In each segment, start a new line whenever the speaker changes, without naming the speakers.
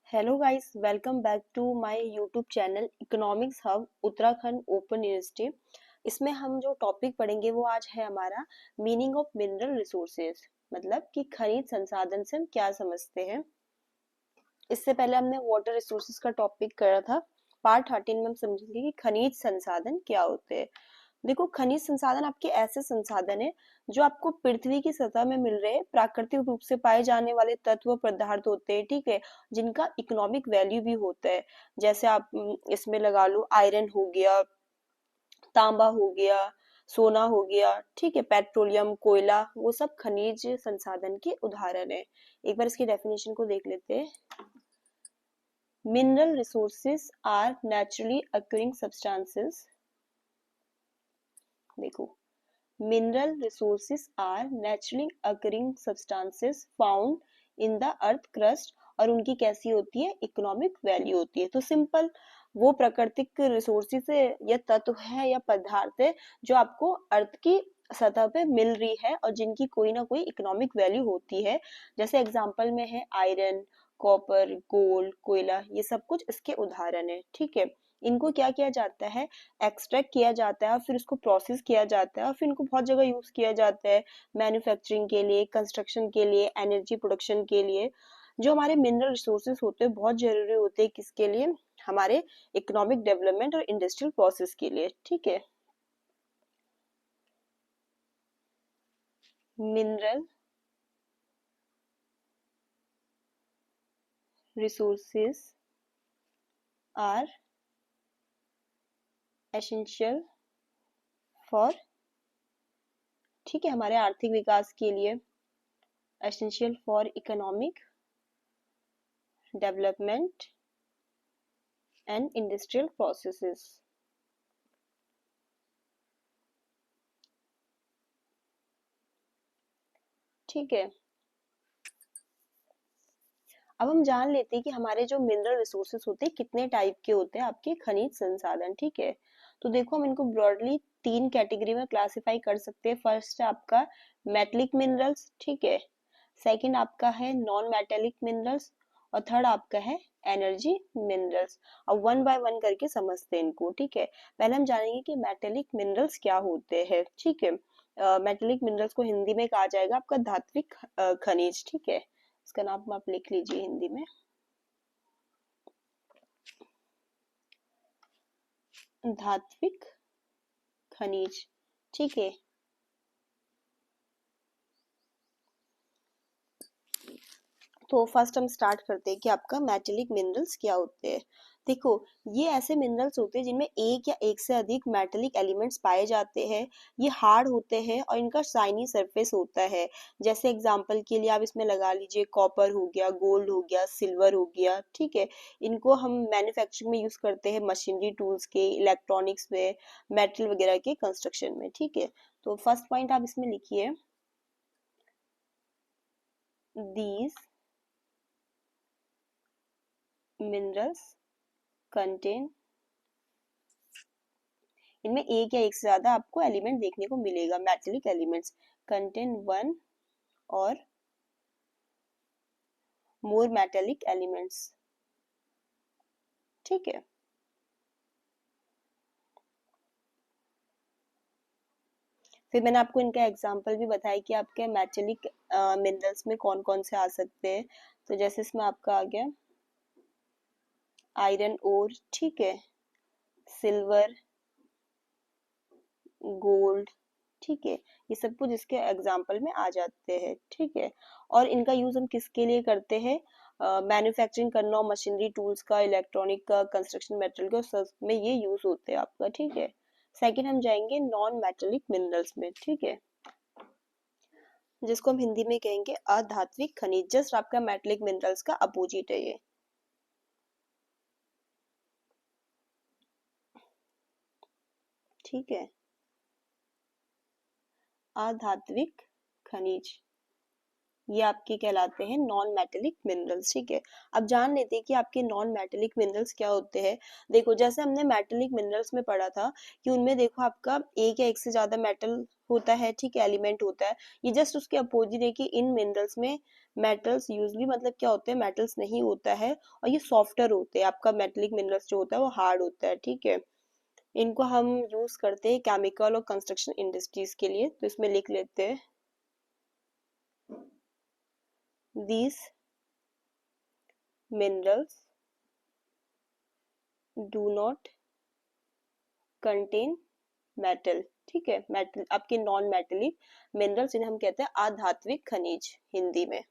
Hello guys, welcome back to my YouTube channel economics hub Uttarakhand open university. इसमें हम जो topic पढ़ेंगे वो आज है हमारा मीनिंग ऑफ मिनरल रिसोर्सेज, मतलब कि खनिज संसाधन से हम क्या समझते हैं। इससे पहले हमने वाटर रिसोर्सेज का टॉपिक करा था। पार्ट 13 में हम समझेंगे कि खनिज संसाधन क्या होते हैं। देखो, खनिज संसाधन आपके ऐसे संसाधन है जो आपको पृथ्वी की सतह में मिल रहे हैं, प्राकृतिक रूप से पाए जाने वाले तत्व और पदार्थ होते हैं, ठीक है, जिनका इकोनॉमिक वैल्यू भी होता है। जैसे आप इसमें लगा लो, आयरन हो गया, तांबा हो गया, सोना हो गया, ठीक है, पेट्रोलियम, कोयला, वो सब खनिज संसाधन के उदाहरण है। एक बार इसकी डेफिनेशन को देख लेते हैं। Mineral resources are naturally occurring substances. देखो, mineral resources are naturally occurring substances found in the earth crust, और उनकी कैसी होती है, इकोनॉमिक वैल्यू होती है। तो सिंपल, वो प्राकृतिक रिसोर्सेज है या तत्व है या पदार्थ है जो आपको अर्थ की सतह पे मिल रही है और जिनकी कोई ना कोई इकोनॉमिक वैल्यू होती है। जैसे एग्जांपल में है आयरन, कॉपर, गोल्ड, कोयला, ये सब कुछ इसके उदाहरण है, ठीक है। इनको क्या किया जाता है, एक्सट्रैक्ट किया जाता है और फिर उसको प्रोसेस किया जाता है और फिर इनको बहुत जगह यूज किया जाता है, मैन्युफैक्चरिंग के लिए, कंस्ट्रक्शन के लिए, एनर्जी प्रोडक्शन के लिए। जो हमारे मिनरल रिसोर्सेज होते हैं बहुत जरूरी होते हैं, किसके लिए, हमारे इकोनॉमिक डेवलपमेंट और इंडस्ट्रियल प्रोसेस के लिए, ठीक है। Mineral resources are essential for, ठीक है, हमारे आर्थिक विकास के लिए, essential for economic development and industrial processes, ठीक है। अब हम जान लेते हैं कि हमारे जो मिनरल रिसोर्सेज होते हैं कितने टाइप के होते हैं, आपके खनिज संसाधन, ठीक है। तो देखो, हम इनको ब्रॉडली तीन कैटेगरी में क्लासिफाई कर सकते हैं। फर्स्ट है आपका मेटेलिक मिनरल्स, ठीक है। सेकंड आपका है नॉन मेटेलिक मिनरल्स और थर्ड आपका है एनर्जी मिनरल्स। अब वन बाय वन करके समझते हैं इनको, ठीक है। पहले हम जानेंगे कि मेटेलिक मिनरल्स क्या होते हैं, ठीक है। मेटेलिक मिनरल्स को हिंदी में कहा जाएगा आपका धात्विक खनिज, ठीक है। इसका नाम आप लिख लीजिए हिंदी में, धात्विक खनिज, ठीक है। तो फर्स्ट हम स्टार्ट करते हैं कि आपका मेटेलिक मिनरल्स क्या होते हैं। देखो, ये ऐसे मिनरल्स होते हैं जिनमें एक या एक से अधिक मेटेलिक एलिमेंट्स पाए जाते हैं। ये हार्ड होते हैं और इनका शाइनी सरफेस होता है। जैसे एग्जांपल के लिए आप इसमें लगा लीजिए, कॉपर हो गया, गोल्ड हो गया, सिल्वर हो गया, ठीक है। इनको हम मैन्युफैक्चरिंग में यूज करते हैं, मशीनरी टूल्स के, इलेक्ट्रॉनिक्स में, मेटल वगैरह के कंस्ट्रक्शन में, ठीक है। तो फर्स्ट पॉइंट आप इसमें लिखिए, दीज minerals contain, इनमें एक या एक से ज्यादा आपको एलिमेंट देखने को मिलेगा, मेटेलिक एलिमेंट्स कंटेन वन और मोर मेटेलिक एलिमेंट्स, ठीक है। फिर मैंने आपको इनका एग्जांपल भी बताया कि आपके मेटेलिक मिनरल्स में कौन कौन से आ सकते हैं। तो जैसे इसमें आपका आ गया आयरन ओर, ठीक है, सिल्वर, गोल्ड, ठीक है, ये सब कुछ इसके एग्जाम्पल में आ जाते हैं, ठीक है। और इनका यूज हम किसके लिए करते हैं, मैन्युफैक्चरिंग करना, मशीनरी टूल्स का, इलेक्ट्रॉनिक का, कंस्ट्रक्शन मटेरियल का, सब में ये यूज होते हैं आपका, ठीक है। सेकंड हम जाएंगे नॉन मेटेलिक मिनरल्स में, ठीक है, जिसको हम हिंदी में कहेंगे अधात्विक खनिज। जस्ट आपका मेटेलिक मिनरल्स का अपोजिट है ये, ठीक है, अधात्विक खनिज, ये आपके कहलाते हैं नॉन मेटेलिक मिनरल्स, ठीक है। अब जान लेते हैं कि आपके नॉन मेटेलिक मिनरल्स क्या होते हैं। देखो, जैसे हमने मेटेलिक मिनरल्स में पढ़ा था कि उनमें देखो आपका एक या एक से ज्यादा मेटल होता है, ठीक है, एलिमेंट होता है। ये जस्ट उसके अपोजिट है कि इन मिनरल्स में मेटल्स यूजली मतलब क्या होते हैं, मेटल्स नहीं होता है और ये सॉफ्टर होते हैं। आपका मेटेलिक मिनरल्स जो होता है वो हार्ड होता है, ठीक है। इनको हम यूज करते हैं केमिकल और कंस्ट्रक्शन इंडस्ट्रीज के लिए, तो इसमें लिख लेते हैं these minerals do not contain metal, ठीक है। मेटल आपके नॉन मेटेलिक मिनरल्स, इन्हें हम कहते हैं आधात्विक खनिज हिंदी में।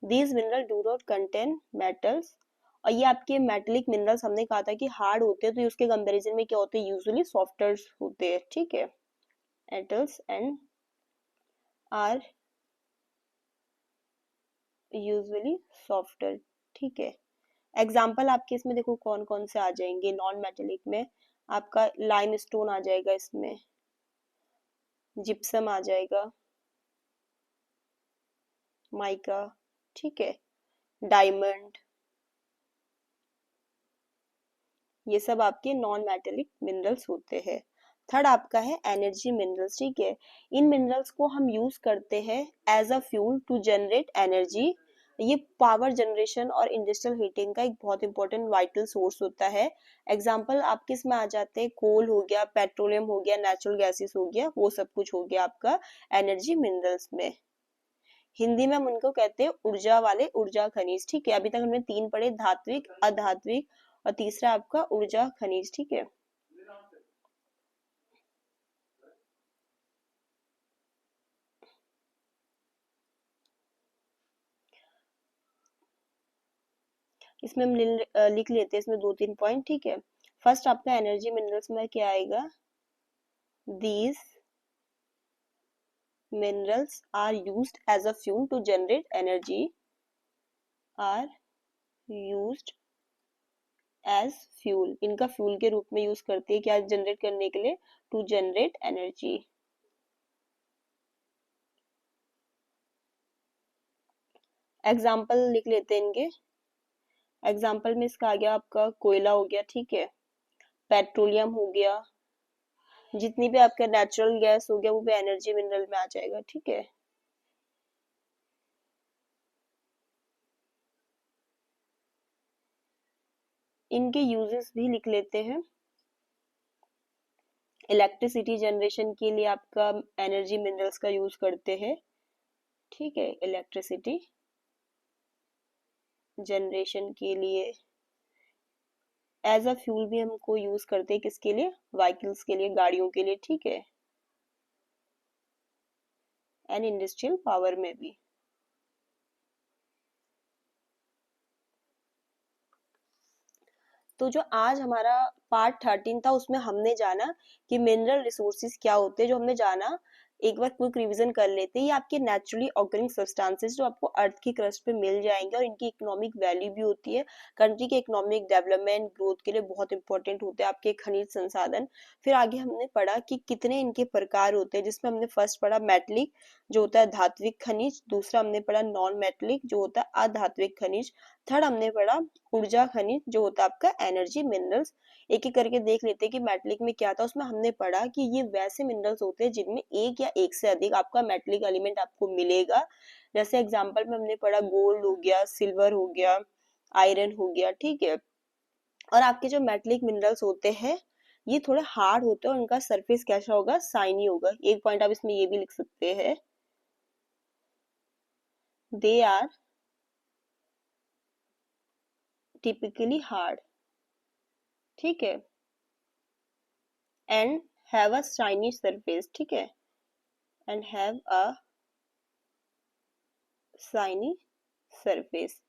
These mineral do not contain metals, और ये आपके मेटेलिक मिनरल्स हमने कहा था कि हार्ड होते हैं, तो ये उसके कंपैरिजन में क्या होते हैं, यूजुअली सॉफ्टर होते हैं, ठीक है। Metals and are usually softer, ठीक है। एग्जाम्पल आपके इसमें देखो कौन कौन से आ जाएंगे नॉन मेटेलिक में। आपका लाइमस्टोन आ जाएगा, इसमें जिप्सम आ जाएगा, माइका, ठीक है, डायमंड, ये सब आपके नॉन मेटेलिक मिनरल्स होते हैं। थर्ड आपका है एनर्जी मिनरल्स, ठीक है। इन मिनरल्स को हम यूज करते हैं as a fuel to generate energy. ये पावर जनरेशन और इंडस्ट्रियल हीटिंग का एक बहुत इंपॉर्टेंट वाइटल सोर्स होता है। एग्जाम्पल आपके इसमें आ जाते हैं कोल हो गया, पेट्रोलियम हो गया, नेचुरल गैसेस हो गया, वो सब कुछ हो गया आपका एनर्जी मिनरल्स में। हिंदी में हम उनको कहते हैं ऊर्जा वाले ऊर्जा खनिज, ठीक है। अभी तक हमने तीन पढ़े, धात्विक, अधात्विक और तीसरा आपका ऊर्जा खनिज, ठीक है। इसमें हम लिख लेते हैं इसमें दो तीन पॉइंट, ठीक है। फर्स्ट आपका एनर्जी मिनरल्स में क्या आएगा, these minerals are used as a fuel to generate energy, are used as fuel, इनका फ्यूल के रूप में यूज करते हैं क्या जनरेट करने के लिए, टू जनरेट एनर्जी। एग्जाम्पल लिख लेते हैं इनके। एग्जाम्पल में इसका आ गया आपका कोयला हो गया, ठीक है, पेट्रोलियम हो गया, जितनी भी आपका नेचुरल गैस हो गया वो भी एनर्जी मिनरल में आ जाएगा, ठीक है। इनके यूजेस भी लिख लेते हैं। इलेक्ट्रिसिटी जनरेशन के लिए आपका एनर्जी मिनरल्स का यूज करते हैं, ठीक है। इलेक्ट्रिसिटी जनरेशन के लिए एज अ फ्यूल भी हमको यूज करते हैं, किसके लिए, व्हीकल्स के लिए, गाड़ियों के लिए, ठीक है। एंड इंडस्ट्रियल पावर में भी। तो जो आज हमारा पार्ट 13 था उसमें हमने जाना कि मिनरल रिसोर्सेज क्या होते हैं, जो हमने जाना एक बार क्विक रिवीजन कर लेते हैं। ये आपके नेचुरली ऑकरिंग सब्सटेंसेस जो आपको अर्थ की क्रस्ट पे मिल जाएंगे और इनकी इकोनॉमिक वैल्यू भी होती है, कंट्री के इकोनॉमिक डेवलपमेंट ग्रोथ के लिए बहुत इंपॉर्टेंट होते हैं आपके खनिज संसाधन। फिर आगे हमने पढ़ा कि कितने इनके प्रकार होते हैं, जिसमें हमने फर्स्ट पढ़ा मेटलिक जो होता है धात्विक खनिज, दूसरा हमने पढ़ा नॉन मेटलिक जो होता है अधात्विक खनिज, थर्ड हमने पढ़ा ऊर्जा खनिज जो होता है आपका एनर्जी मिनरल्स। एक एक करके देख लेते हैं कि मेटलिक में क्या था। उसमें हमने पढ़ा कि ये वैसे मिनरल्स होते हैं जिनमें एक या एक से अधिक आपका मेटलिक एलिमेंट आपको मिलेगा। जैसे एग्जांपल में हमने पढ़ा गोल्ड हो गया, सिल्वर हो गया, आयरन हो गया, ठीक है। और आपके जो मेटलिक मिनरल्स होते हैं ये थोड़े हार्ड होते हैं और उनका सरफेस कैसा होगा, साइनी होगा। एक पॉइंट आप इसमें ये भी लिख सकते हैं, दे आर टिपिकली हार्ड, ठीक है, and have a shiny surface, ठीक है, and have a shiny surface.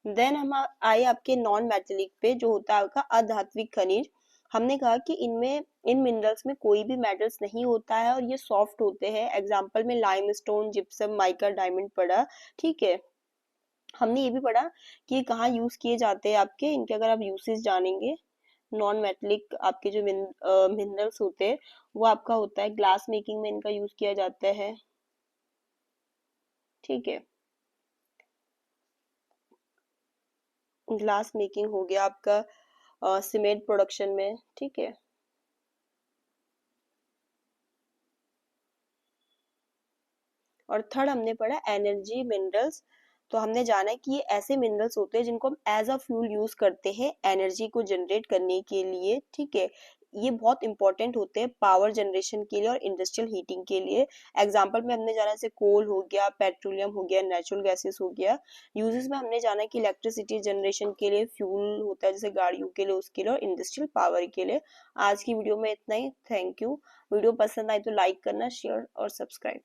Then हम आए आपके नॉन मेटेलिक पे जो होता है आपका अधात्विक खनिज। हमने कहा कि इनमें इन मिनरल्स में कोई भी मेटल्स नहीं होता है और ये सॉफ्ट होते हैं। एग्जांपल में लाइमस्टोन, जिप्सम, माइका, डायमंड पढ़ा, ठीक है। हमने ये भी पढ़ा कि ये कहाँ यूज किए जाते हैं आपके, इनके अगर आप यूसेज जानेंगे। नॉन मेटेलिक आपके जो मिनरल्स होते हैं वो आपका होता है ग्लास मेकिंग में इनका यूज किया जाता है, ठीक है। ग्लास मेकिंग हो गया आपका सीमेंट प्रोडक्शन में, ठीक है। और थर्ड हमने पढ़ा एनर्जी मिनरल्स। तो हमने जाना है कि ये ऐसे मिनरल्स होते हैं जिनको हम एज अ फ्यूल यूज करते हैं एनर्जी को जनरेट करने के लिए, ठीक है। ये बहुत इंपॉर्टेंट होते हैं पावर जनरेशन के लिए और इंडस्ट्रियल हीटिंग के लिए। एग्जाम्पल में हमने जाना जैसे कोल हो गया, पेट्रोलियम हो गया, नेचुरल गैसेस हो गया। यूजेस में हमने जाना कि इलेक्ट्रिसिटी जनरेशन के लिए फ्यूल होता है जैसे गाड़ियों के लिए, उसके लिए, और इंडस्ट्रियल पावर के लिए। आज की वीडियो में इतना ही। Thank you. वीडियो पसंद आए तो लाइक करना, शेयर और सब्सक्राइब।